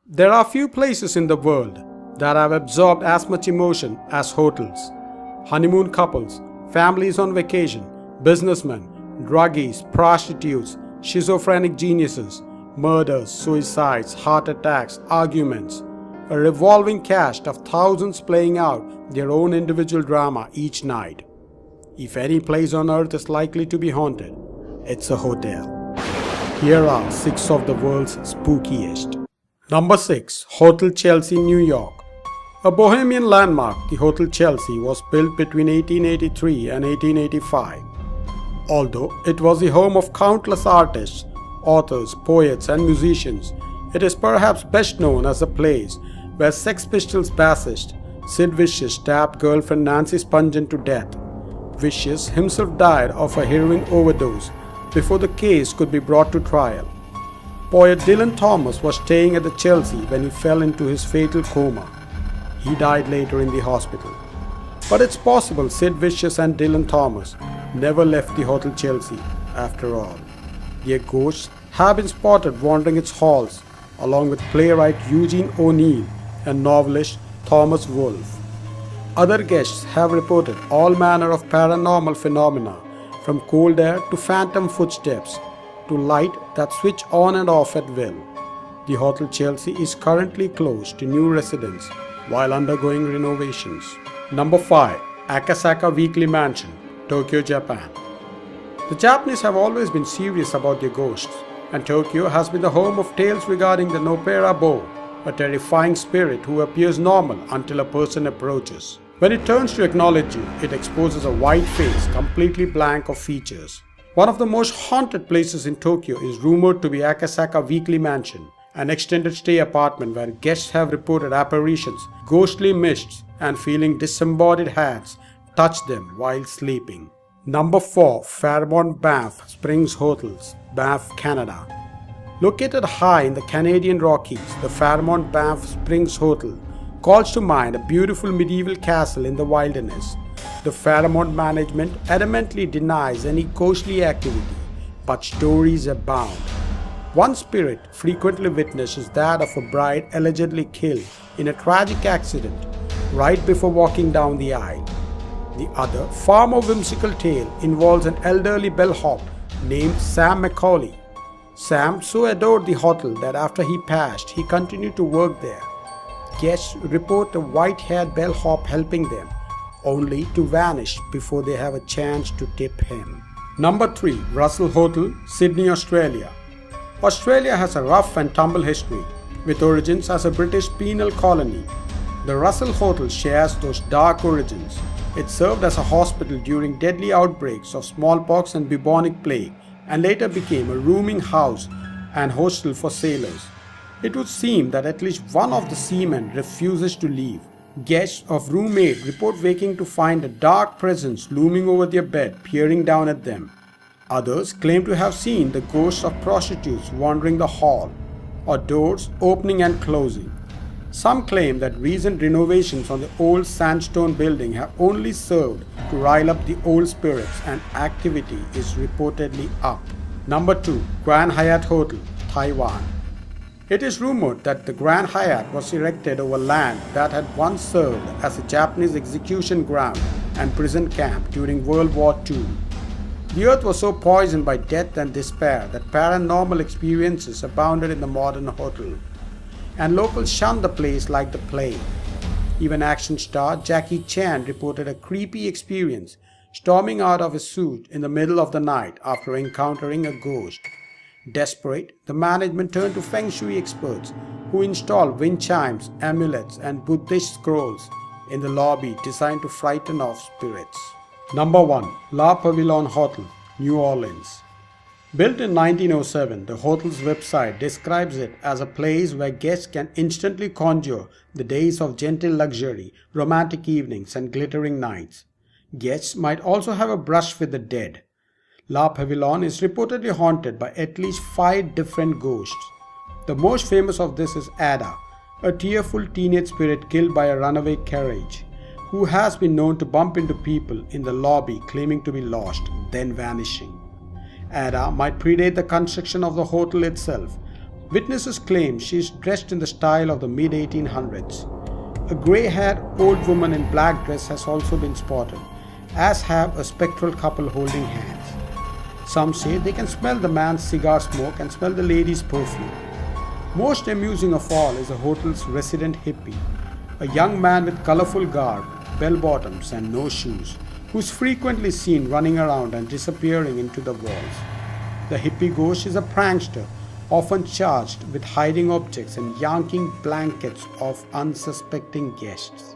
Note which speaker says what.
Speaker 1: There are few places in the world that have absorbed as much emotion as hotels. Honeymoon couples, families on vacation, businessmen, druggies, prostitutes, schizophrenic geniuses, murders, suicides, heart attacks, arguments. A revolving cast of thousands playing out their own individual drama each night. If any place on earth is likely to be haunted, it's a hotel. Here are 6 of the world's spookiest. Number 6. Hotel Chelsea, New York. A bohemian landmark, the Hotel Chelsea was built between 1883 and 1885. Although it was the home of countless artists, authors, poets and musicians, it is perhaps best known as the place where Sex Pistols bassist Sid Vicious stabbed girlfriend Nancy Spungen to death. Vicious himself died of a heroin overdose before the case could be brought to trial. Poet Dylan Thomas was staying at the Chelsea when he fell into his fatal coma. He died later in the hospital. But it's possible Sid Vicious and Dylan Thomas never left the Hotel Chelsea after all. Their ghosts have been spotted wandering its halls, along with playwright Eugene O'Neill and novelist Thomas Wolfe. Other guests have reported all manner of paranormal phenomena, from cold air to phantom footsteps, to light that switch on and off at will. The Hotel Chelsea is currently closed to new residents while undergoing renovations. Number 5. Akasaka Weekly Mansion, Tokyo, Japan. The Japanese have always been serious about their ghosts, and Tokyo has been the home of tales regarding the Nopera Bo, a terrifying spirit who appears normal until a person approaches. When it turns to acknowledge you, it exposes a white face completely blank of features. One of the most haunted places in Tokyo is rumored to be Akasaka Weekly Mansion, an extended stay apartment where guests have reported apparitions, ghostly mists, and feeling disembodied hands touch them while sleeping. Number 4. Fairmont Banff Springs Hotels, Banff, Canada. Located high in the Canadian Rockies, the Fairmont Banff Springs Hotel calls to mind a beautiful medieval castle in the wilderness. The Fairmont management adamantly denies any ghostly activity, but stories abound. One spirit frequently witnessed is that of a bride allegedly killed in a tragic accident right before walking down the aisle. The other, far more whimsical tale involves an elderly bellhop named Sam Macaulay. Sam so adored the hotel that after he passed, he continued to work there. Guests report a white-haired bellhop helping them, only to vanish before they have a chance to tip him. Number 3. Russell Hotel, Sydney, Australia. Australia has a rough and tumble history, with origins as a British penal colony. The Russell Hotel shares those dark origins. It served as a hospital during deadly outbreaks of smallpox and bubonic plague, and later became a rooming house and hostel for sailors. It would seem that at least one of the seamen refuses to leave. Guests of room 8 report waking to find a dark presence looming over their bed, peering down at them. Others claim to have seen the ghosts of prostitutes wandering the hall, or doors opening and closing. Some claim that recent renovations on the old sandstone building have only served to rile up the old spirits, and activity is reportedly up. Number 2. Grand Hyatt Hotel, Taiwan. It is rumored that the Grand Hyatt was erected over land that had once served as a Japanese execution ground and prison camp during World War II. The earth was so poisoned by death and despair that paranormal experiences abounded in the modern hotel, and locals shunned the place like the plague. Even action star Jackie Chan reported a creepy experience storming out of his suit in the middle of the night after encountering a ghost. Desperate, the management turned to Feng Shui experts who installed wind chimes, amulets, and Buddhist scrolls in the lobby designed to frighten off spirits. Number 1. La Pavillon Hotel, New Orleans. Built in 1907, the hotel's website describes it as a place where guests can instantly conjure the days of gentle luxury, romantic evenings, and glittering nights. Guests might also have a brush with the dead. La Pavillon is reportedly haunted by at least 5 different ghosts. The most famous of this is Ada, a tearful teenage spirit killed by a runaway carriage. who has been known to bump into people in the lobby claiming to be lost, then vanishing. Ada might predate the construction of the hotel itself. Witnesses claim she is dressed in the style of the mid-1800s. A grey-haired old woman in black dress has also been spotted, as have a spectral couple holding hands. Some say they can smell the man's cigar smoke and smell the lady's perfume. Most amusing of all is the hotel's resident hippie, a young man with colorful garb, bell-bottoms and no shoes, who's frequently seen running around and disappearing into the walls. The hippie ghost is a prankster, often charged with hiding objects and yanking blankets off unsuspecting guests.